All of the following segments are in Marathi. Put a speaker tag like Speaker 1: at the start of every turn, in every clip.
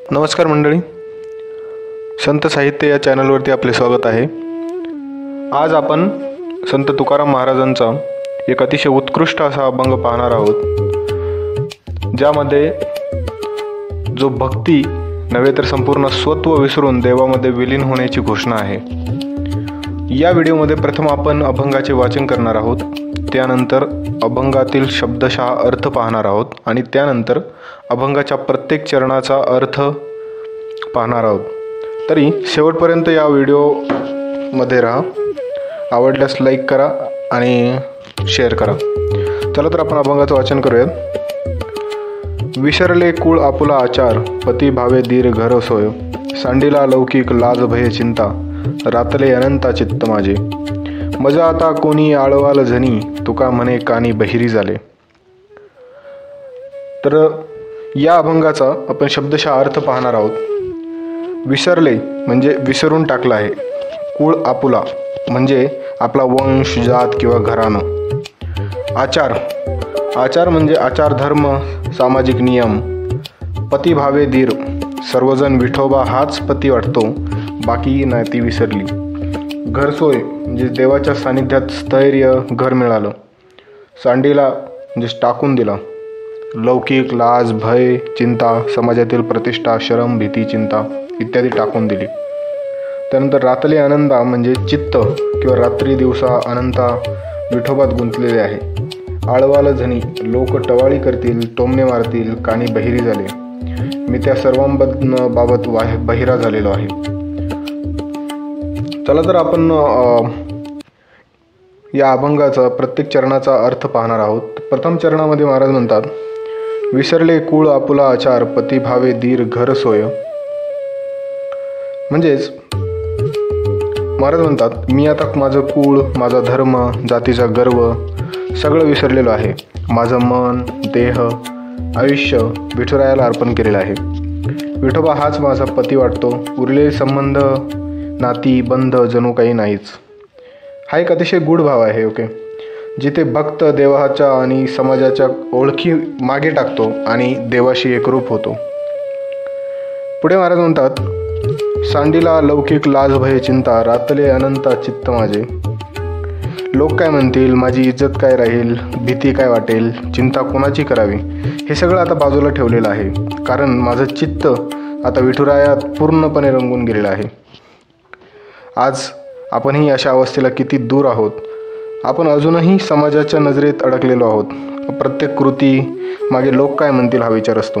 Speaker 1: नमस्कार मंडळी, संत साहित्य या चॅनलवरती आपले स्वागत आहे। आज आपण संत तुकाराम महाराजांचा एक अतिशय उत्कृष्ट असा अभंग पाहणार आहोत, ज्यामध्ये जो भक्ती नव्हे तर संपूर्ण स्वत्व विसरून देवामध्ये विलीन होण्याची घोषणा आहे। या व्हिडिओमध्ये प्रथम आपण अभंगाचे वाचन करणार आहोत, त्यानंतर अभंगातील शब्दशः अर्थ पाहणार आहोत आणि त्यानंतर अभंगाच्या प्रत्येक चरणाचा अर्थ पाहणार आहोत। तरी शेवटपर्यंत या व्हिडिओमध्ये राहा। आवडल्यास लाईक करा आणि शेअर करा। चला तर आपण अभंगाचं वाचन करूयात। विसरले कुळ आपुला आचार, पती भावे दीर घर सोय, सांडीला लौकिक लाज भय चिंता, रातले अनंता चित्त माझे, मजा आता कोणी आळवाल झनी, तुका म्हणे कानी बहिरी झाले। तर या अभंगाचा आपण शब्दशः अर्थ पाहणार आहोत। विसरले म्हणजे विसरून टाकला आहे। कुळ आपुला म्हणजे आपला वंश, जात किंवा घराणं। आचार, आचार म्हणजे आचार धर्म, सामाजिक नियम। पती भावे दीर, सर्वजण विठोबा हाच पती वाटतो, बाकी नाती विसरली। घरसोय म्हणजे देवाच्या सानिध्यात स्थैर्य, घर मिळालं। सांडीला म्हणजे टाकून दिला। लौकिक लाज भय चिंता, समाजातील प्रतिष्ठा शरम भीती चिंता इत्यादी टाकून दिली। त्यानंतर रातले आनंदा म्हणजे चित्त किंवा रात्री दिवसा अनंता विठोबात गुंतलेले आहे। आळवाल झनी, लोक टवाळी करतील, टोमणे मारतील, कानी बहिरी झाले, मी त्या सर्वांबाबत बहिरा झालेलो आहे। चला तर आपण या अभंगाचा प्रत्येक चरणाचा अर्थ पाहणार आहोत। प्रथम चरणामध्ये महाराज म्हणतात, विसरले कुळ आपुला आचार, पती भावे दीर घर सोय। म्हणजेच महाराज म्हणतात, मी आता माझं कुळ, माझा धर्म, जातीचा गर्व सगळं विसरलेलो आहे। माझं मन, देह, आयुष्य विठुरायाला अर्पण केलेलं आहे। विठोबा हाच माझा पती वाटतो, उरलेले संबंध नाती बंध जणू काही नाहीच। हा एक अतिशय गूढ भाव आहे। ओके, जिथे भक्त देवाच्या आणि समाजाच्या ओळखी मागे टाकतो आणि देवाशी एकरूप होतो। पुढे महाराज म्हणतात, सांडीला लौकिक लाज भय चिंता, रातले अनंता चित्त माझे। लोक काय म्हणतील, माझी इज्जत काय राहील, भीती काय वाटेल, चिंता कोणाची करावी, हे सगळं आता बाजूला ठेवलेलं आहे, कारण माझं चित्त आता विठुरायात पूर्णपणे रंगून गेलेलं आहे। आज आपणही अशा अवस्थेला किती दूर आहोत। आपण अजूनही समाजाच्या नजरेत अडकलेलो आहोत। प्रत्येक कृती मागे लोक काय म्हणतील हा विचार असतो।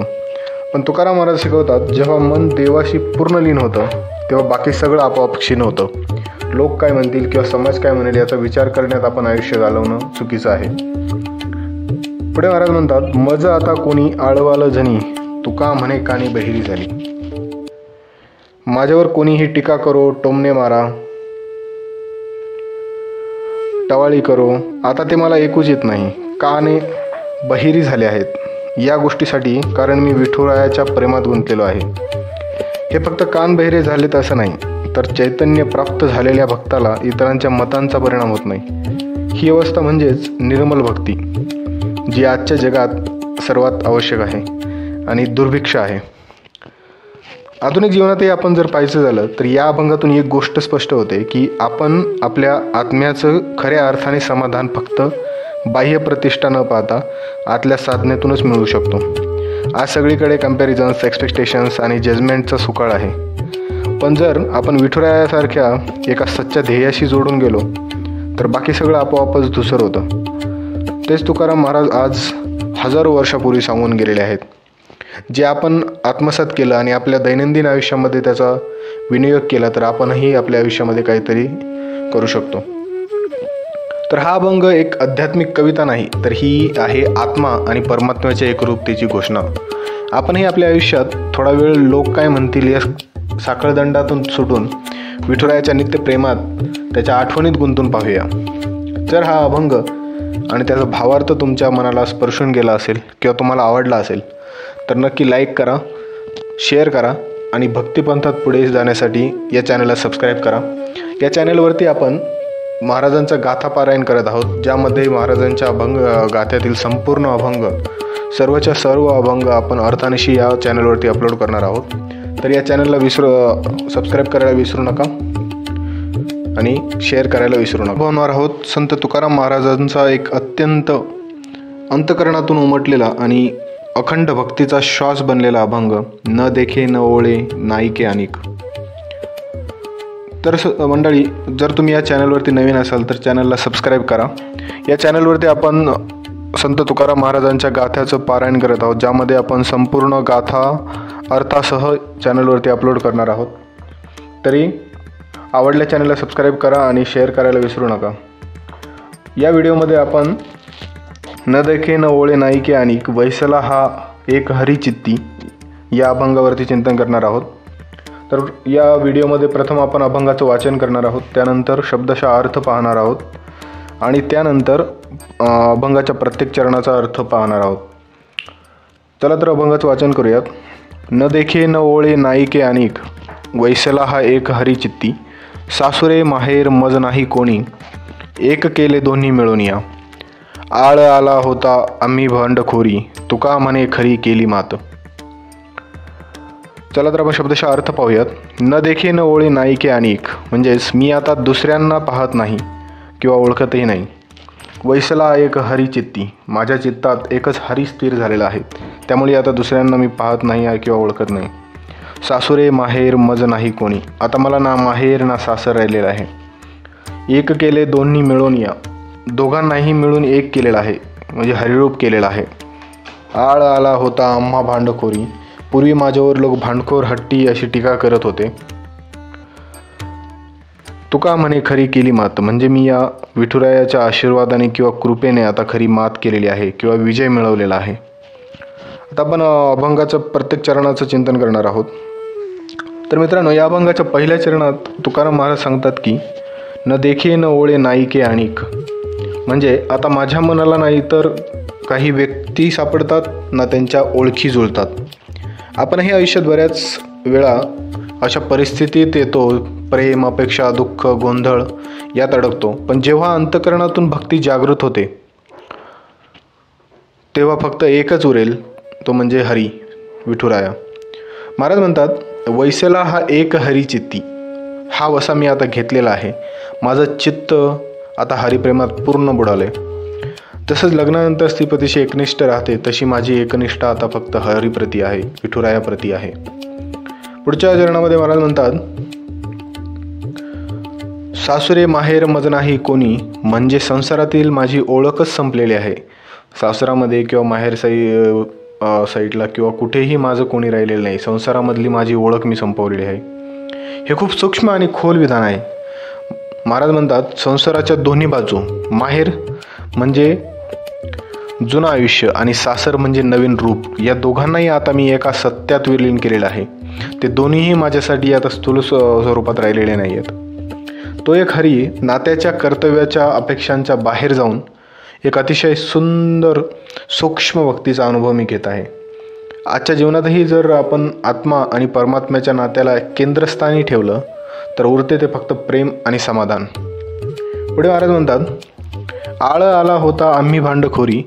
Speaker 1: पण तुकाराम महाराज शिकवतात, जेव्हा मन देवाशी पूर्ण लीन होतं तेव्हा बाकी सगळं आपोआप क्षीण होतं। लोक काय म्हणतील किंवा समाज काय म्हणेल याचा विचार करण्यात आपण आयुष्य घालवणं चुकीचं आहे। पुढे महाराज म्हणतात, मज आता कोणी आळवाल झनी, तुका म्हणे कानी बहिरी झाली। माझ्यावर कोणीही टीका करो, टोमणे मारा, टवाळी करो, आता ते मला ऐकूच येत नाही। काने बहिरी झाले आहेत या गोष्टीसाठी, कारण मी विठुरायाच्या प्रेमात गुंतलेलो आहे। हे फक्त कान बहिरे झालेत असं नाही, तर चैतन्य प्राप्त झालेल्या भक्ताला इतरांच्या मतांचा परिणाम होत नाही। ही अवस्था म्हणजेच निर्मल भक्ती, जी आजच्या जगात सर्वात आवश्यक आहे आणि दुर्भिक्ष आहे। आधुनिक जीवनातही आपण जर पाहायचं झालं तर या अभंगातून एक गोष्ट स्पष्ट होते की आपण आपल्या आत्म्याचं खऱ्या अर्थाने समाधान फक्त बाह्य प्रतिष्ठा न पाहता आतल्या साधनेतूनच मिळवू शकतो। आज सगळीकडे कम्पॅरिझन्स, एक्सपेक्टेशन्स आणि जजमेंटचा सुकाळ आहे। पण जर आपण विठुरायासारख्या एका सच्च्या ध्येयाशी जोडून गेलो तर बाकी सगळं आपोआपच धुसर होतं। तेच तुकाराम महाराज आज हजारो वर्षापूर्वी सांगून गेलेले आहेत, जे आपण आत्मसात केलं आणि आपल्या दैनंदिन आयुष्यामध्ये त्याचा विनियोग केला तर आपणही आपल्या आयुष्यामध्ये काहीतरी करू शकतो। तर हा अभंग एक आध्यात्मिक कविता नाही, तर ही आहे आत्मा आणि परमात्म्याच्या एकरूपतेची घोषणा। आपणही आपल्या आयुष्यात थोडा वेळ लोक काय म्हणतील या साखळदंडातून सुटून विठुरायाच्या नित्य प्रेमात, त्याच्या आठवणीत गुंतून पाहूया। जर हा अभंग आणि त्याचा भावार्थ तुमच्या मनाला स्पर्शून गेला असेल किंवा तुम्हाला आवडला असेल तर नक्की लाईक करा, शेअर करा आणि भक्तिपंथात पुढे जाण्यासाठी या चॅनलला सबस्क्राईब करा। या चॅनलवरती आपण महाराजांचा गाथा पारायण करत आहोत, ज्यामध्ये महाराजांच्या गाथ्यातील संपूर्ण अभंग सर्वच्या सर्व अभंग आपण अर्थानिशी या चॅनलवरती अपलोड करणार आहोत. तर या चॅनलला सबस्क्राईब करायला विसरू नका आणि शेअर करायला विसरू नका. होणार आहोत संत तुकाराम महाराजांचा एक अत्यंत अंतकरणातून उमटलेला आणि अखंड भक्तीचा श्वास बनलेला अभंग, न देखे न ओळे नाईके अनिक. तर मंडळी, जर तुम्ही या चॅनलवरती नवीन असाल तर चॅनलला सबस्क्राईब करा. या चॅनलवरती आपण संत तुकाराम महाराजांच्या गाथ्याचं पारायण करत आहोत, ज्यामध्ये आपण संपूर्ण गाथा अर्थासह चॅनलवरती अपलोड करणार आहोत. तरी आवडल्या चॅनलला सबस्क्राईब करा आणि शेअर करायला विसरू नका. या व्हिडिओमध्ये आपण न देखे न ओळे नाईके अनिक वैसला हा एक हरी चित्ती या अभंगावरती चिंतन करणार आहोत. तर या व्हिडिओमध्ये प्रथम आपण अभंगाचं वाचन करणार आहोत, त्यानंतर शब्दशः अर्थ पाहणार आहोत आणि त्यानंतर अभंगाच्या प्रत्येक चरणाचा अर्थ पाहणार आहोत. चला तर अभंगाचं वाचन करूयात. न देखे न ओळे नाईके अनिक वैसला हा एक हरी चित्ती, सासुरे माहेर मज नाही कोणी, एक केले दोन्ही मिळून या. आळ आला होता आम्ही भांडखोरी, तुका म्हणे खरी केली मात. चला तर आपण शब्दशः अर्थ पाहूयात. न देखे न ओळे नाईके अनिक म्हणजेच मी आता दुसऱ्यांना पाहत नाही किंवा ओळखतही नाही. वैसला एक हरी चित्ती, माझ्या चित्तात एकच हरी स्थिर झालेला आहे, त्यामुळे आता दुसऱ्यांना मी पाहत नाही किंवा ओळखत नाही. सासुरे माहेर मज नाही कोणी, आता मला ना माहेर ना सासर राहिलेलं आहे. एक केले दोन्ही मिळून या, दोघांनाही मिळून एक केलेलं आहे म्हणजे हरिरूप केलेलं आहे. आळ आला होता आम्हा भांडखोरी, पूर्वी माझ्यावर लोक भांडखोर हट्टी अशी टीका करत होते. तुका म्हणे खरी केली मात, म्हणजे मी या विठुरायाच्या आशीर्वादाने किंवा कृपेने आता खरी मात केलेली आहे किंवा विजय मिळवलेला आहे. आता आपण अभंगाचं प्रत्येक चरणाचं चिंतन करणार आहोत. तर मित्रांनो, या अभंगाच्या पहिल्या चरणात तुकाराम महाराज सांगतात की न देखे न ओळे नाईके अनिक, म्हणजे आता माझ्या मनाला नाही तर काही व्यक्ती सापडतात ना त्यांच्या ओळखी जुळतात. आपणही आयुष्यात बऱ्याच वेळा अशा परिस्थितीत येतो, प्रेम, अपेक्षा, दुःख, गोंधळ यात अडकतो. पण जेव्हा अंतःकरणातून भक्ती जागृत होते तेव्हा फक्त एकच उरेल, तो म्हणजे हरी, विठुराया. महाराज म्हणतात वैसला हा एक हरी चित्ती, हा वसा मी आता घेतलेला आहे. माझं चित्त आता हरिप्रेमात पूर्ण बुडाले. तसंच लग्नानंतर स्त्रीपतीशी एकनिष्ठ राहते, तशी माझी एकनिष्ठा आता फक्त हरिप्रती आहे, विठुरायाप्रती आहे. पुढच्या चरणामध्ये महाराज म्हणतात सासुरे माहेर मज नाही कोणी, म्हणजे संसारातील माझी ओळखच संपलेली आहे. सासरामध्ये किंवा माहेर साईडला किंवा कुठेही माझं कोणी राहिलेलं नाही. संसारामधली माझी ओळख मी संपवलेली आहे. हे खूप सूक्ष्म आणि खोल विधान आहे. महाराज म्हणतात संसाराच्या दोन्ही बाजू, माहेर म्हणजे जुनं आयुष्य आणि सासर म्हणजे नवीन रूप, या दोघांनाही आता मी एका सत्यात विलीन केलेलं आहे. ते दोन्हीही माझ्यासाठी आता स्थूल स्वरूपात राहिलेले नाही आहेत. तो एक हरी नात्याच्या, कर्तव्याच्या, अपेक्षांच्या बाहेर जाऊन एक अतिशय सुंदर सूक्ष्म भक्तीचा अनुभव मी घेत आहे. आजच्या जीवनातही जर आपण आत्मा आणि परमात्म्याच्या नात्याला केंद्रस्थानी ठेवलं तर उरते ते फक्त प्रेम आणि समाधान. पुढे महाराज म्हणतात आळ आला होता आम्ही भांडखोरी,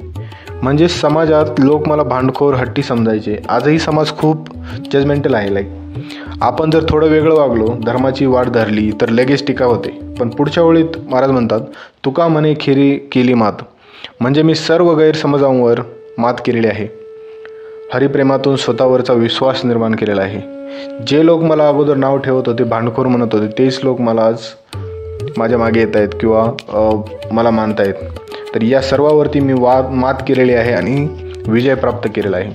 Speaker 1: म्हणजे समाजात लोक मला भांडखोर हट्टी समजायचे. आजही समाज खूप जजमेंटल आहे. आपण जर थोडं वेगळं वागलो, धर्माची वाट धरली तर लगेच टीका होते. पण पुढच्या ओळीत महाराज म्हणतात तुका म्हणे खरी केली मात, म्हणजे मी सर्व गैरसमजांवर मात केलेली आहे. हरिप्रेमातून स्वतःवरचा विश्वास निर्माण केलेला आहे. जे लोक मला अगोदर नाव ठेवत होते, भांडखोर म्हणत होते, तेच लोक मला आज माझ्या मागे येत आहेत किंवा मला मानतायत. तर या सर्वावरती मी मात केलेली आहे आणि विजय प्राप्त केलेला आहे.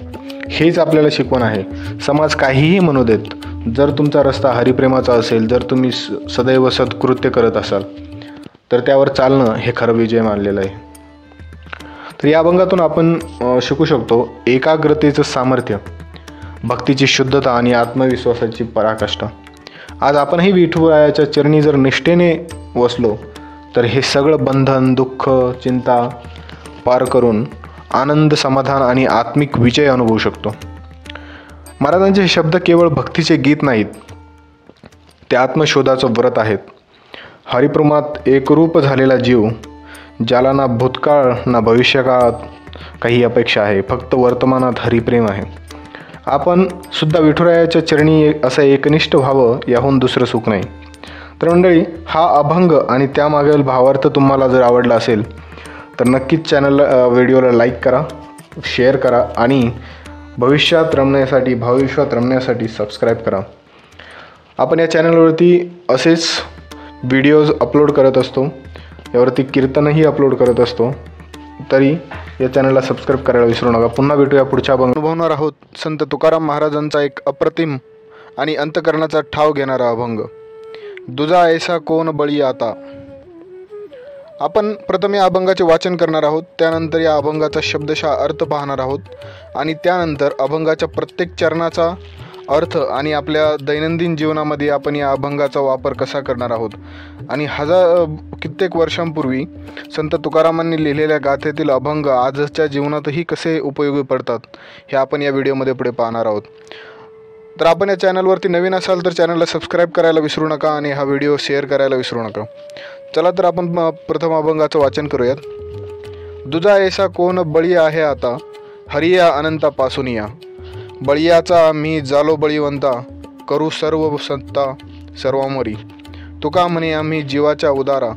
Speaker 1: हेच आपल्याला शिकवण आहे. समाज काहीही म्हणू देत, जर तुमचा रस्ता हरिप्रेमाचा असेल, जर तुम्ही सदैव सत्कृत्य करत असाल तर त्यावर चालणं हे खरं विजय मानलेलं आहे. तर या अभंगातून आपण शिकू शकतो एकाग्रतेचं सामर्थ्य, भक्तीची शुद्धता आणि आत्मविश्वासाची पराकाष्ठा. आज आपणही विठुरायाच्या चरणी जर निष्ठेने वसलो तर हे सगळं बंधन, दुःख, चिंता पार करून आनंद, समाधान आणि आत्मिक विजय अनुभवू शकतो. महाराजांचे हे शब्द केवळ भक्तीचे गीत नाहीत, ते आत्मशोधाचं व्रत आहेत. हरिप्रेमात एकरूप झालेला जीव, ज्याला ना भूतकाळ ना भविष्यकाळात काही अपेक्षा आहे, फक्त वर्तमानात हरिप्रेम आहे. आपण सुद्धा विठुरायाच्या चरणी असं एकनिष्ठ व्हावं, याहून दुसरं सुख नाही. तर मंडळी, हा अभंग आणि त्यामागील भावार्थ तुम्हाला जर आवडला असेल तर नक्कीच व्हिडिओला लाईक करा, शेअर करा आणि भविष्यात रमण्यासाठी, भावविश्वात रमण्यासाठी सबस्क्राईब करा. आपण या चॅनलवरती असेच व्हिडिओज अपलोड करत असतो, यावरती कीर्तनही अपलोड करत असतो. तरी या चॅनलला सबस्क्राईब करायला विसरू नका. पुन्हा भेटूया पुढच्या अभंग. अनुभवणार आहोत संत तुकाराम महाराजांचा एक अप्रतिम आणि अंतकरणाचा ठाव घेणारा अभंग, दुजा ऐसा कोण बळी आता. आपण प्रथम या अभंगाचे वाचन करणार आहोत, त्यानंतर या अभंगाचा शब्दशः अर्थ पाहणार आहोत आणि त्यानंतर अभंगाच्या प्रत्येक चरणाचा अर्थ आणि आपल्या दैनंदिन जीवनामध्ये आपण या अभंगाचा वापर कसा करणार आहोत आणि कित्येक वर्षांपूर्वी संत तुकारामांनी लिहिलेल्या गाथेतील अभंग आजच्या जीवनातही कसे उपयोगी पडतात हे आपण या व्हिडिओमध्ये पुढे पाहणार आहोत. तर आपण या चॅनलवरती नवीन असाल तर चॅनलला सबस्क्राईब करायला विसरू नका आणि हा व्हिडिओ शेअर करायला विसरू नका. चला तर आपण प्रथम अभंगाचं वाचन करूयात. दुजा ऐसा कोण बळी आहे आता, हरिया अनंता पासूनिया. बळीयाचा मी जालो बळीवंता, करू सर्व सत्ता सर्वांवरी. तुका म्हणे आम्ही जीवाच्या उदारा,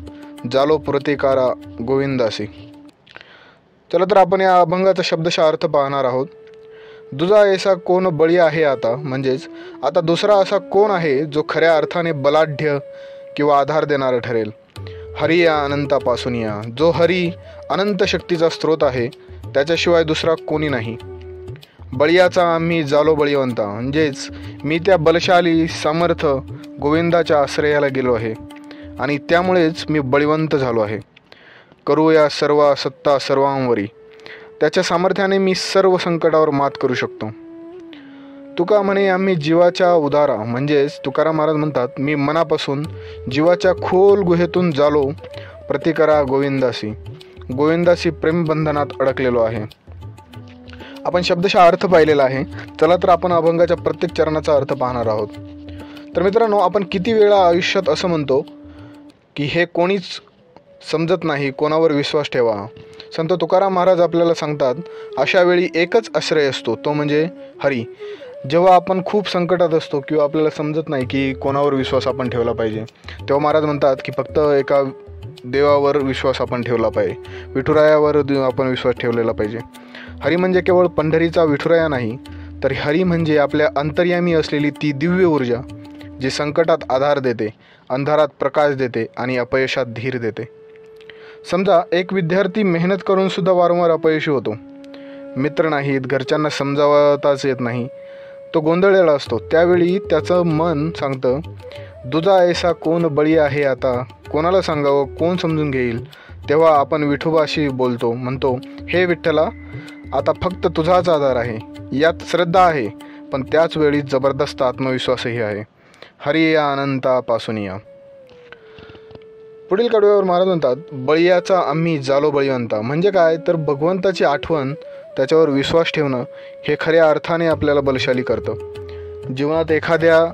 Speaker 1: जालो प्रतिकारा गोविंदासी. चला तर आपण या अभंगाचा शब्दशः अर्थ पाहणार आहोत. दुजा ऐसा कोण बळी आहे आता, म्हणजेच आता दुसरा असा कोण आहे जो खऱ्या अर्थाने बलाढ्य किंवा आधार देणारा ठरेल. हरिया अनंता पासूनिया, जो हरी अनंत शक्तीचा स्रोत आहे, त्याच्याशिवाय दुसरा कोणी नाही. बळीयाचा आम्ही जालो बळीवंता, म्हणजेच मी त्या बलशाली समर्थ गोविंदाच्या आश्रयाला गेलो आहे आणि त्यामुळेच मी बळीवंत झालो आहे. करूया सर्व सत्ता सर्वांवरी, त्याच्या सामर्थ्याने मी सर्व संकटावर मात करू शकतो. तुका म्हणे आम्ही जीवाच्या उदारा, म्हणजेच तुकाराम महाराज म्हणतात मी मनापासून जीवाच्या खोल गुहेतून जालो प्रतिकारा गोविंदासी, गोविंदासी प्रेमबंधनात अडकलेलो आहे. आपण शब्दशः अर्थ पाहिलेला आहे. चला तर आपण अभंगाच्या प्रत्येक चरणाचा अर्थ पाहणार आहोत. तर मित्रांनो, आपण किती वेळा आयुष्यात असं म्हणतो की हे कोणीच समजत नाही, कोणावर विश्वास ठेवा. संत तुकाराम महाराज आपल्याला सांगतात अशा वेळी एकच आश्रय असतो, तो म्हणजे हरी. जेव्हा आपण खूप संकटात असतो किंवा आपल्याला समजत नाही की कोणावर विश्वास आपण ठेवला पाहिजे, तेव्हा महाराज म्हणतात की फक्त एका देवावर विश्वास आपण ठेवला पाहिजे, विठुरायावर आपण विश्वास ठेवलेला पाहिजे. हरी म्हणजे केवळ पंढरीचा विठुराया नाही, तर हरी म्हणजे आपल्या अंतर्यामी असलेली ती दिव्य ऊर्जा, जी संकटात आधार देते, अंधारात प्रकाश देते आणि अपयशात धीर देते. समजा एक विद्यार्थी मेहनत करून सुद्धा वारंवार अपयशी होतो, मित्र नाहीत, घरच्यांना समजावताच येत नाही, तो गोंधळलेला असतो. त्यावेळी त्याचं मन सांगतं दुजा ऐसा कोण बळी आहे आता, कोणाला सांगावं, कोण समजून घेईल. तेव्हा आपण विठोबाशी बोलतो, म्हणतो हे विठ्ठला, आता फक्त तुझाच आधार आहे. यात श्रद्धा आहे, पण त्याच वेळी जबरदस्त आत्मविश्वासही आहे. हरी या अनंता पासूनिया. पुढील कडव्यावर महाराज म्हणतात बळीयाचा आम्ही जालो बळीवंता, म्हणजे काय तर भगवंताची आठवण, त्याच्यावर विश्वास ठेवणं हे खऱ्या अर्थाने आपल्याला बलशाली करतं. जीवनात एखाद्या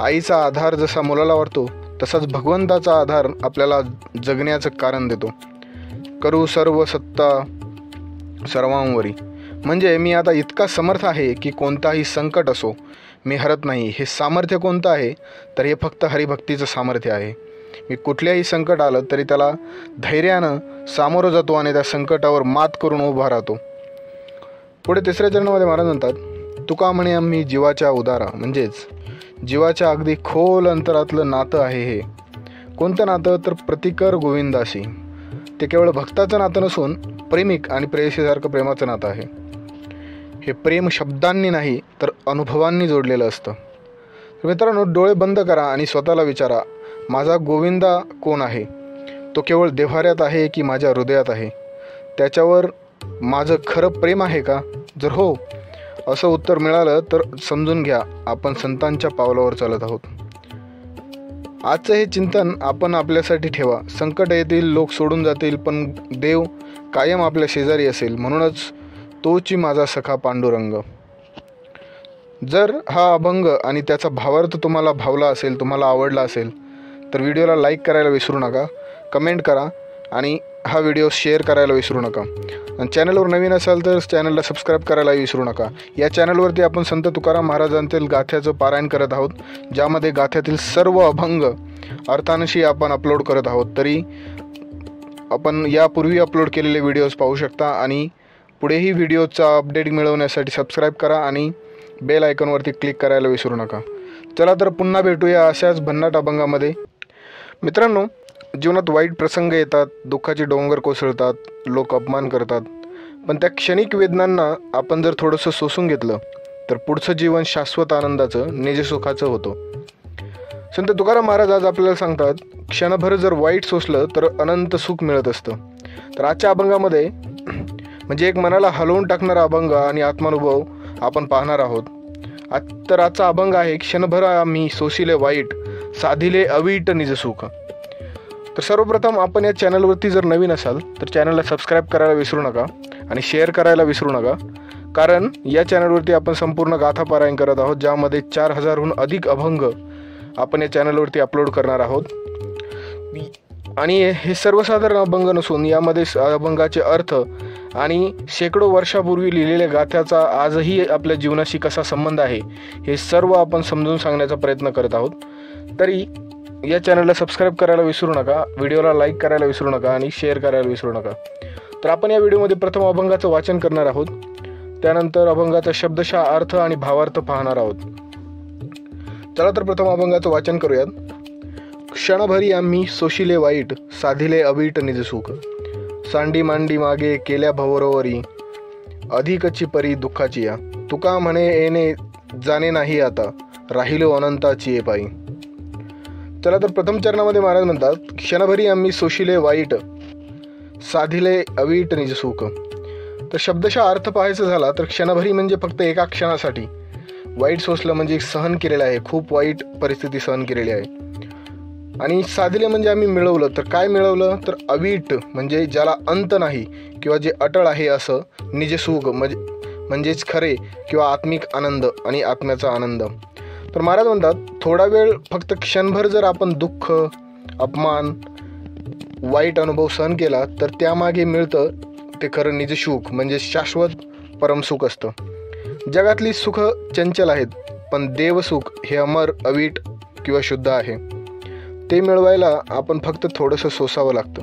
Speaker 1: आईचा आधार जसा मुलाला वाटतो, तसाच भगवंताचा आधार आपल्याला जगण्याचं कारण देतो. करू सर्व सत्ता सर्वांवरी, म्हणजे मी आता इतका समर्थ आहे की कोणताही संकट असो मी हरत नाही. हे सामर्थ्य कोणतं आहे तर हे फक्त हरिभक्तीचं सामर्थ्य आहे. मी कुठल्याही संकट आलं तरी त्याला धैर्यानं सामोरं जातो आणि त्या संकटावर मात करून उभा राहतो. पुढे तिसऱ्या चरणामध्ये महाराज म्हणतात तुका म्हणे आम्ही जीवाच्या उदारा, म्हणजेच जीवाच्या अगदी खोल अंतरातलं नातं आहे हे. कोणतं नातं तर प्रतिकर गोविंदाशी. ते केवळ भक्ताचं नातं नसून प्रेमिक आणि प्रेयसीसारखं प्रेमाचं नातं आहे. हे प्रेम शब्दांनी नाही तर अनुभवांनी जोडलेलं असतं. मित्रांनो, डोळे बंद करा आणि स्वतःला विचारा, माझा गोविंदा कोण आहे? तो केवळ देव्हाऱ्यात आहे की माझ्या हृदयात आहे? त्याच्यावर माझं खरं प्रेम आहे का? जर हो असं उत्तर मिळालं तर समजून घ्या आपण संतांच्या पावलावर चालत आहोत. आजचं हे चिंतन आपण आपल्यासाठी ठेवा. संकट येतील, लोक सोडून जातील, पण देव कायम आपल्या शेजारी असेल. म्हणूनच तोची माझा सखा पांडुरंग. जर हा अभंग आणि त्याचा भावार्थ तुम्हाला भावला असेल, तुम्हाला आवडला असेल तर व्हिडिओला लाईक करायला विसरू नका, कमेंट करा आणि हा व्हिडिओ शेअर करायला विसरू नका. आणि चॅनलवर नवीन असाल तर चॅनलला सबस्क्राईब करायला विसरू नका. या चॅनलवरती आपण संत तुकाराम महाराजांतील गाथ्याचं पारायण करत आहोत, ज्यामध्ये गाथ्यातील सर्व अभंग अर्थांशी आपण अपलोड करत आहोत. तरी आपण यापूर्वी अपलोड केलेले व्हिडिओज पाहू शकता आणि पुढेही व्हिडिओचा अपडेट मिळवण्यासाठी सबस्क्राईब करा आणि बेल आयकॉनवरती क्लिक करायला विसरू नका. चला तर पुन्हा भेटूया अशाच भन्नाट अभंगामध्ये. मित्रांनो, जीवनात वाईट प्रसंग येतात, दुःखाचे डोंगर कोसळतात, लोक अपमान करतात, पण त्या क्षणिक वेदनांना आपण जर थोडंसं सोसून घेतलं तर पुढचं जीवन शाश्वत आनंदाचं, निजसुखाचं होतं. संत तुकाराम महाराज आज आपल्याला सांगतात, क्षणभर जर वाईट सोसलं तर अनंत सुख मिळत असतं. तर आजच्या अभंगामध्ये म्हणजे एक मनाला हलवून टाकणारा अभंग आणि आत्मानुभव आपण पाहणार आहोत. तर आजचा अभंग आहे, क्षणभर आम्ही सोसिले वाईट, साधिले अवीट निजसुख. तर सर्वप्रथम आपण या चॅनलवरती जर नवीन असाल तर चॅनलला सबस्क्राईब करायला विसरू नका आणि शेअर करायला विसरू नका, कारण या चॅनलवरती आपण संपूर्ण गाथा पारायण करत आहोत, ज्यामध्ये 4000हून अधिक अभंग आपण या चॅनलवरती अपलोड करणार आहोत. आणि हे सर्वसाधारण अभंग नसून यामध्ये अभंगाचे अर्थ आणि शेकडो वर्षापूर्वी लिहिलेल्या गाथ्याचा आजही आपल्या जीवनाशी कसा संबंध आहे हे सर्व आपण समजून सांगण्याचा प्रयत्न करत आहोत. तरी या चॅनलला सबस्क्राईब करायला विसरू नका, व्हिडिओला लाईक करायला विसरू नका आणि शेअर करायला विसरू नका. तर आपण या व्हिडिओमध्ये प्रथम अभंगाचं वाचन करणार आहोत, त्यानंतर अभंगाचा शब्दशः अर्थ आणि भावार्थ पाहणार आहोत. चला तर प्रथम अभंगाचं वाचन करूयात. क्षणभरी आम्ही सोशिले वाईट, साधिले अवीट निजसुख. सांडी मांडी मागे केल्या भवरोवरी, अधिकची परी दुःखाची या. तुका म्हणे येणे जाणे नाही आता, राहिलो अनंताची ये पायी. चला तर प्रथम चरणामध्ये महाराज म्हणतात, क्षणभरी आम्ही सोशिले वाईट, साधिले अवीट निजसुख. तर शब्दशः अर्थ पाहायचा झाला तर क्षणभरी म्हणजे फक्त एका क्षणासाठी वाईट सोसलं, म्हणजे सहन केलेलं आहे, खूप वाईट परिस्थिती सहन केलेली आहे. आणि साधिले म्हणजे आम्ही मिळवलं. तर काय मिळवलं? तर अवीट म्हणजे ज्याला अंत नाही किंवा जे अटळ आहे असं. निजसुख म्हणजेच खरे किंवा आत्मिक आनंद आणि आत्म्याचा आनंद. तर महाराज म्हणतात, थोडा वेळ फक्त क्षणभर जर आपण दुःख, अपमान, वाईट अनुभव सहन केला तर त्यामागे मिळतं ते खरं निजसुख, म्हणजे शाश्वत परमसुख असतं. जगातली सुख चंचल आहेत, पण देवसुख हे अमर, अवीट किंवा शुद्ध आहे. ते मिळवायला आपण फक्त थोडंसं सोसावं लागतं,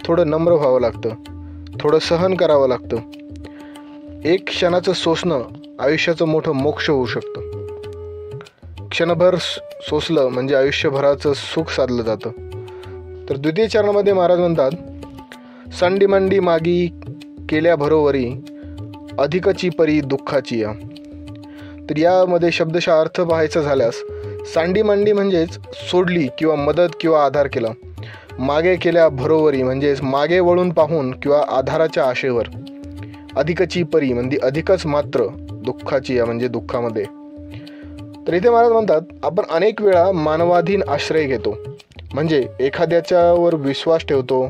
Speaker 1: थोडं नम्र व्हावं लागतं, थोडं सहन करावं लागतं. एक क्षणाचं सोसणं आयुष्याचं मोठं मोक्ष होऊ शकतं. क्षणभर सोसलं म्हणजे आयुष्यभराचं सुख साधलं जातं. तर द्वितीय चरणामध्ये महाराज म्हणतात, सांडी मांडी मागी केल्या भरोवरी, अधिकची परी दुःखाची या. तर यामध्ये शब्दशः अर्थ पाहायचा झाल्यास, सांडी मांडी म्हणजेच सोडली किंवा मदत किंवा आधार केला. मागे केल्या भरोवरी म्हणजेच मागे वळून पाहून किंवा आधाराच्या आशेवर. अधिकची परी म्हणजे अधिकच मात्र दुःखाची या म्हणजे दुःखामध्ये. तर इथे महाराज म्हणतात, आपण अनेक वेळा मानवाधीन आश्रय घेतो, म्हणजे एखाद्याच्यावर विश्वास ठेवतो,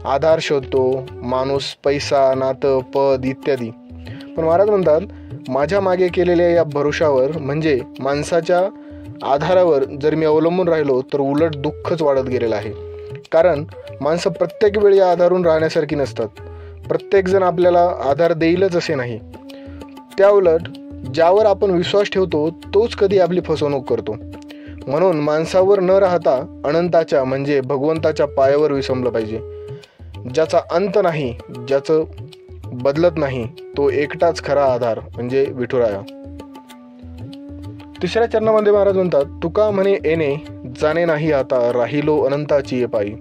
Speaker 1: आधार शोधतो, माणूस, पैसा, नातं, पद इत्यादी. पण महाराज म्हणतात, माझ्या मागे केलेल्या या भरोशावर म्हणजे माणसाच्या आधारावर जर मी अवलंबून राहिलो तर उलट दुःखच वाढत गेलेलं आहे. कारण माणसं प्रत्येक वेळी आधारून राहण्यासारखी नसतात. प्रत्येकजण आपल्याला आधार देईलच असे नाही. त्याउलट ज्यावर आपण विश्वास ठेवतो तोच कधी आपली फसवणूक करतो. म्हणून माणसावर न राहता अनंताच्या म्हणजे भगवंताच्या पायावर विसंबलं पाहिजे. ज्याचा अंत नाही, ज्याचं बदलत नाही, तो एकटाच खरा आधार म्हणजे विठुराया. तिसऱ्या चरणामध्ये महाराज म्हणतात, तुका म्हणे येणे जाणे नाही आता, राहिलो अनंताची ये पायी.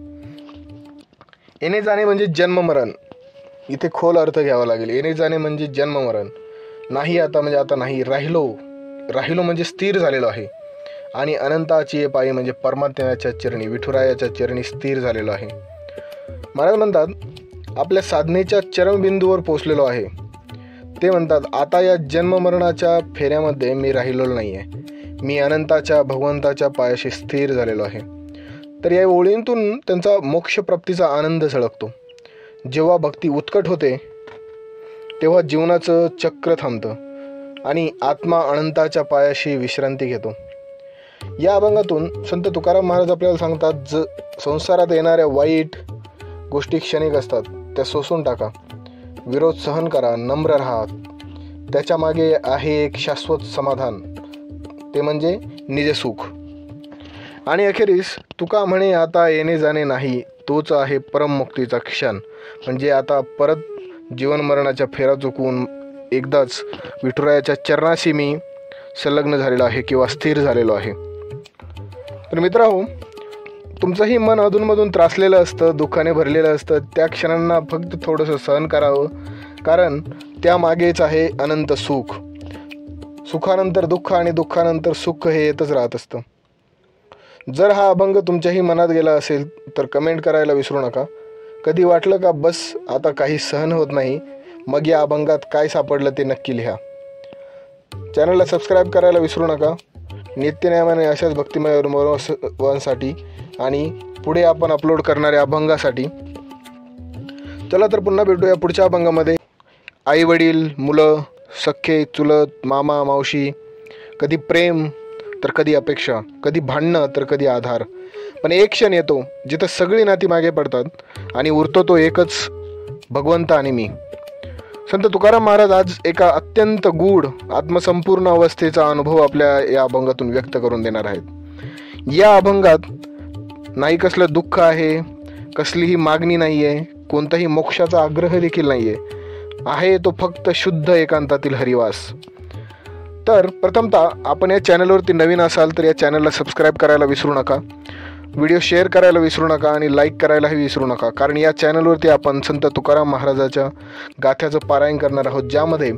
Speaker 1: येणे जाणे म्हणजे जन्म मरण. इथे खोल अर्थ घ्यावा लागेल. येणे जाणे म्हणजे जन्म मरण. नाही आता म्हणजे आता नाही. राहिलो म्हणजे स्थिर झालेलो आहे. आणि अनंताची ये पायी म्हणजे परमात्म्याच्या चरणी, विठुरायाच्या चरणी स्थिर झालेलो आहे. महाराज म्हणतात, आपल्या साधनेच्या चरमबिंदूवर पोचलेलो आहे. ते म्हणतात, आता या जन्ममरणाच्या फेऱ्यामध्ये मी राहिलेलो नाही आहे. मी अनंताच्या भगवंताच्या पायाशी स्थिर झालेलो आहे. तर या ओळींतून त्यांचा मोक्षप्राप्तीचा आनंद झळकतो. जेव्हा भक्ती उत्कट होते तेव्हा जीवनाचं चक्र थांबतं आणि आत्मा अनंताच्या पायाशी विश्रांती घेतो. या अभंगातून संत तुकाराम महाराज आपल्याला सांगतात, संसारात येणाऱ्या वाईट गोष्टी क्षणिक असतात, त्या सोसून टाका. विरोध सहन करा, नम्र राहा. त्याच्या मागे आहे एक शाश्वत समाधान, ते म्हणजे निजसुख. आणि अखेरीस तुका म्हणे आता येणे जाणे नाही, तोच आहे परममुक्तीचा क्षण. म्हणजे आता परत जीवन मरणाच्या फेरा चुकवून एकदाच विठुरायाच्या चरणाशी मी संलग्न झालेलो आहे किंवा स्थिर झालेलो आहे. तर मित्रांनो, तुमचंही मन अधूनमधून त्रासलेलं असतं, दुःखाने भरलेलं असतं. त्या क्षणांना फक्त थोडंसं सहन करावं, कारण त्यामागेच आहे अनंत सुख. सुखानंतर दुःख आणि दुःखानंतर सुख हे येतच राहत असतं. जर हा अभंग तुमच्याही मनात गेला असेल तर कमेंट करायला विसरू नका. कधी वाटलं का बस आता काही सहन होत नाही, मग या अभंगात काय सापडलं ते नक्की लिहा. चॅनलला सबस्क्राईब करायला विसरू नका. नित्यनेमाने अशाच भक्तिमय अनुभवांसाठी आणि पुढे आपण अपलोड करणाऱ्या अभंगासाठी. चला तर पुन्हा भेटूया पुढच्या अभंगामध्ये. आई वडील, मुलं, सख्खे, चुलत, मामा, मावशी, कधी प्रेम तर कधी अपेक्षा, कधी भांडणं तर कधी आधार. पण एक क्षण येतो जिथं सगळी नाती मागे पडतात आणि उरतो तो एकच, भगवंत आणि मी. संत तुकाराम महाराज आज एका अत्यंत गूढ आत्मसंपूर्ण अवस्थेचा अनुभव आपल्या या अभंगातून व्यक्त करून देणार आहेत. या अभंगात नाही कसलं दुःख आहे, कसलीही मागणी नाही आहे, कोणताही मोक्षाचा आग्रह देखील नाही आहे तो फक्त शुद्ध एकांतातील हरिवास. तर प्रथमतः आपण या चॅनलवरती नवीन असाल तर या चॅनलला सबस्क्राईब करायला विसरू नका. व्हिडिओ शेअर करायला विसरू नका आणि लाईक करायलाही विसरू नका, कारण या चॅनलवरती आपण संत तुकाराम महाराजाच्या गाथ्याचं पारायण करणार आहोत, ज्यामध्ये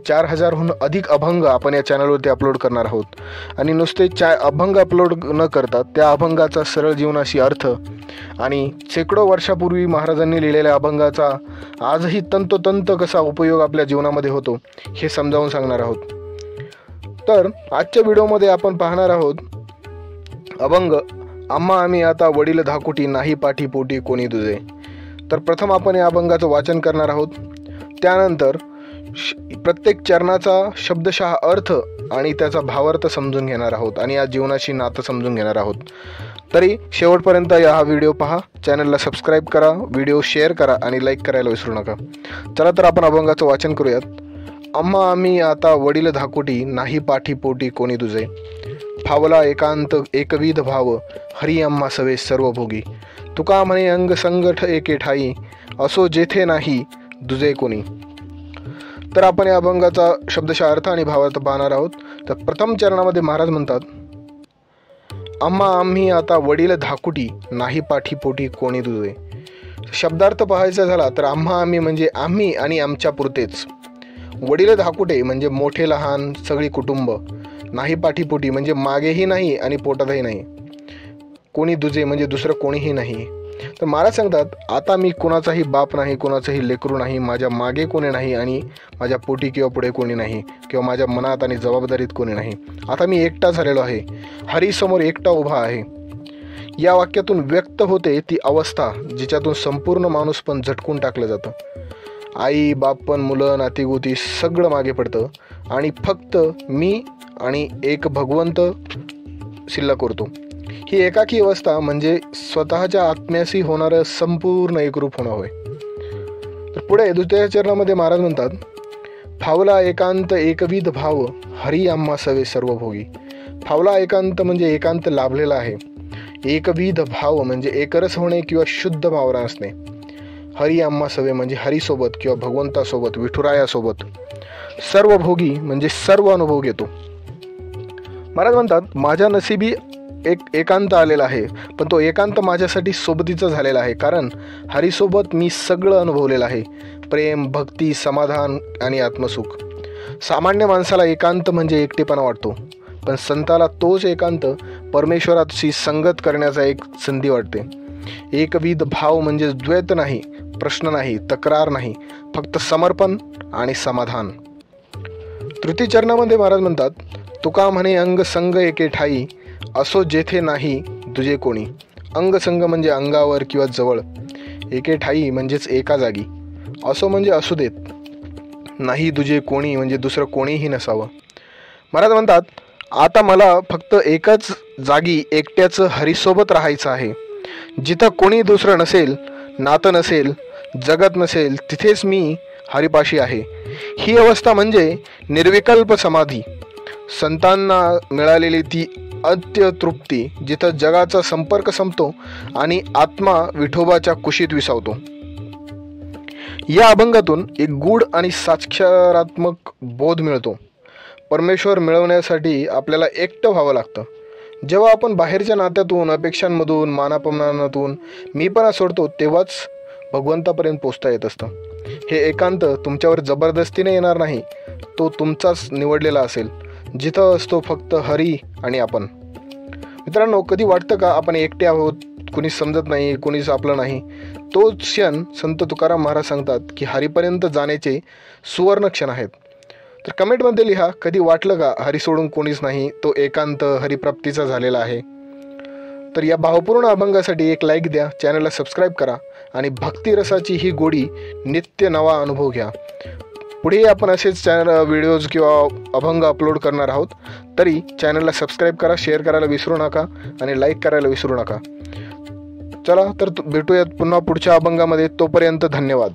Speaker 1: 4000हून अधिक अभंग आपण या चॅनलवरती अपलोड करणार आहोत. आणि नुसते अभंग अपलोड न करता त्या अभंगाचा सरळ जीवनाशी अर्थ आणि शेकडो वर्षापूर्वी महाराजांनी लिहिलेल्या अभंगाचा आजही तंतोतंत कसा उपयोग आपल्या जीवनामध्ये होतो हे समजावून सांगणार आहोत. तर आजच्या व्हिडिओमध्ये आपण पाहणार आहोत अभंग आम्हा आम्ही आता वडील धाकुटी, नाही पाठी पोटी कोणी तुझे. तर प्रथम आपण या अभंगाचं वाचन करणार आहोत. त्यानंतर प्रत्येक चरणाचा शब्दशः अर्थ आणि त्याचा भावार्थ समजून घेणार आहोत आणि या जीवनाशी नातं समजून घेणार आहोत. तरी शेवटपर्यंत हा व्हिडिओ पहा. चॅनलला सबस्क्राईब करा, व्हिडिओ शेअर करा आणि लाईक करायला विसरू नका. चला तर आपण अभंगाचं वाचन करूयात. आम्हा आम्ही आता वडील धाकुटी, नाही पाठी पोटी कोणी तुझे. फावला एकांत एकविध भाव, हरी आम्हा सवे सर्वभोगी. तुका म्हणे अंग संगठ एके ठाई, असो जेथे नाही दुजे कोणी. तर आपण या अभंगाचा शब्दशः अर्थ आणि भावार्थ पाहणार आहोत. तर प्रथम चरणामध्ये महाराज म्हणतात, आम्हा आम्ही आता वडील धाकुटी, नाही पाठी पोटी कोणी तुझे. शब्दार्थ पाहायचा झाला तर आम्हा आम्ही म्हणजे आम्ही आणि आमच्या पुरतेच. वडील धाकुटे म्हणजे मोठे लहान सगळी कुटुंब. नाही पाठीपोटी म्हणजे मागेही नाही आणि पोटातही नाही. कोणी दुजे म्हणजे दुसरं कोणीही नाही. तर महाराज सांगतात, आता मी कोणाचाही बाप नाही, कोणाचंही लेकरू नाही, माझ्या मागे कोणी नाही आणि माझ्या पोटी किंवा पुढे कोणी नाही किंवा माझ्या मनात आणि जबाबदारीत कोणी नाही. आता मी एकटा झालेलो आहे, हरीसमोर एकटा उभा आहे. या वाक्यातून व्यक्त होते ती अवस्था जिच्यातून संपूर्ण माणूस पण झटकून टाकलं जातं. आई बापन, मुलं, नातीगोती सगळं मागे पडतं आणि फक्त मी आणि एक भगवंत शिल्लक उरतो. ही एकाकी अवस्था म्हणजे स्वतःच्या आत्म्याशी होणारं संपूर्ण एकरूप होणं होय. तर पुढे दुसऱ्या चरणामध्ये महाराज म्हणतात, फावला एकांत एकविध भाव, हरी आम्हा सवे सर्वभोगी. फावला एकांत म्हणजे एकांत लाभलेला आहे. एकविध भाव म्हणजे एकरस होणे किंवा शुद्ध भावना असणे. हरी आम्हा सवे म्हणजे हरीसोबत किंवा भगवंतासोबत, विठुरायासोबत. सर्वभोगी म्हणजे सर्व अनुभव घेतो. महाराज म्हणतात, माझ्या नशिबी एकांत आलेला आहे, पण तो एकांत माझ्यासाठी सोबतीचा झालेला आहे, कारण हरीसोबत मी सगळं अनुभवलेलं आहे. प्रेम, भक्ती, समाधान आणि आत्मसुख. सामान्य माणसाला एकांत म्हणजे एकटेपणा वाटतो, पण संताला तोच एकांत परमेश्वराशी संगत करण्याचा एक संधी वाटते. एकविध भाव म्हणजे द्वैत नाही, प्रश्न नाही, तक्रार नाही, फक्त समर्पण आणि समाधान. तृतीय चरणामध्ये महाराज म्हणतात, तुका म्हणे अंग संग एके ठाई, असो जेथे नाही दुजे कोणी. अंगसंग म्हणजे अंगावर किंवा जवळ, एके ठाई म्हणजेच एका जागी, असो म्हणजे असू देत, नाही दुजे कोणी म्हणजे दुसरं कोणीही नसावं. महाराज म्हणतात, आता मला फक्त एकच जागी एकट्याचं हरीसोबत राहायचं आहे, जिथं कोणी दुसरं नसेल, नातं नसेल, जगत नसेल, तिथेच मी हरिपाशी आहे. ही अवस्था म्हणजे निर्विकल्प समाधी, संतांना मिळालेली ती अंत्यतृप्ती, जिथं जगाचा संपर्क संपतो आणि आत्मा विठोबाच्या कुशीत विसावतो. या अभंगातून एक गूढ आणि साक्षात्मक बोध मिळतो. परमेश्वर मिळवण्यासाठी आपल्याला एकटं व्हावं लागतं. जेव्हा आपण बाहेरच्या नात्यातून, अपेक्षांमधून, मानापमानातून मीपणा सोडतो, तेव्हाच भगवंतापर्यंत पोचता येत असतं. हे एकांत तुमच्यावर जबरदस्तीने येणार नाही, तो तुमचाच निवडलेला असेल, जिथं असतो फक्त हरी आणि आपण. मित्रांनो, कधी वाटतं का आपण एकटे आहोत, कुणीच समजत नाही, कुणीच आपलं नाही? तोच क्षण संत तुकाराम महाराज सांगतात की हरीपर्यंत जाण्याचे सुवर्ण क्षण आहेत. तर कमेंटमध्ये लिहा, कधी वाटलं का हरी सोडून कोणीच नाही, तो एकांत हरिप्राप्तीचा झालेला आहे? तर या भावपूर्ण अभंगासाठी एक लाईक द्या, चॅनलला सबस्क्राईब करा आणि भक्तिरसाची ही गोडी नित्य नवा अनुभव घ्या. पुढे आपण असेच व्हिडिओज किंवा अभंग अपलोड करणार आहोत. तरी चॅनलला सबस्क्राईब करा, शेअर करायला विसरू नका आणि लाईक करायला विसरू नका. चला तर भेटूयात पुन्हा पुढच्या अभंगामध्ये. तोपर्यंत धन्यवाद.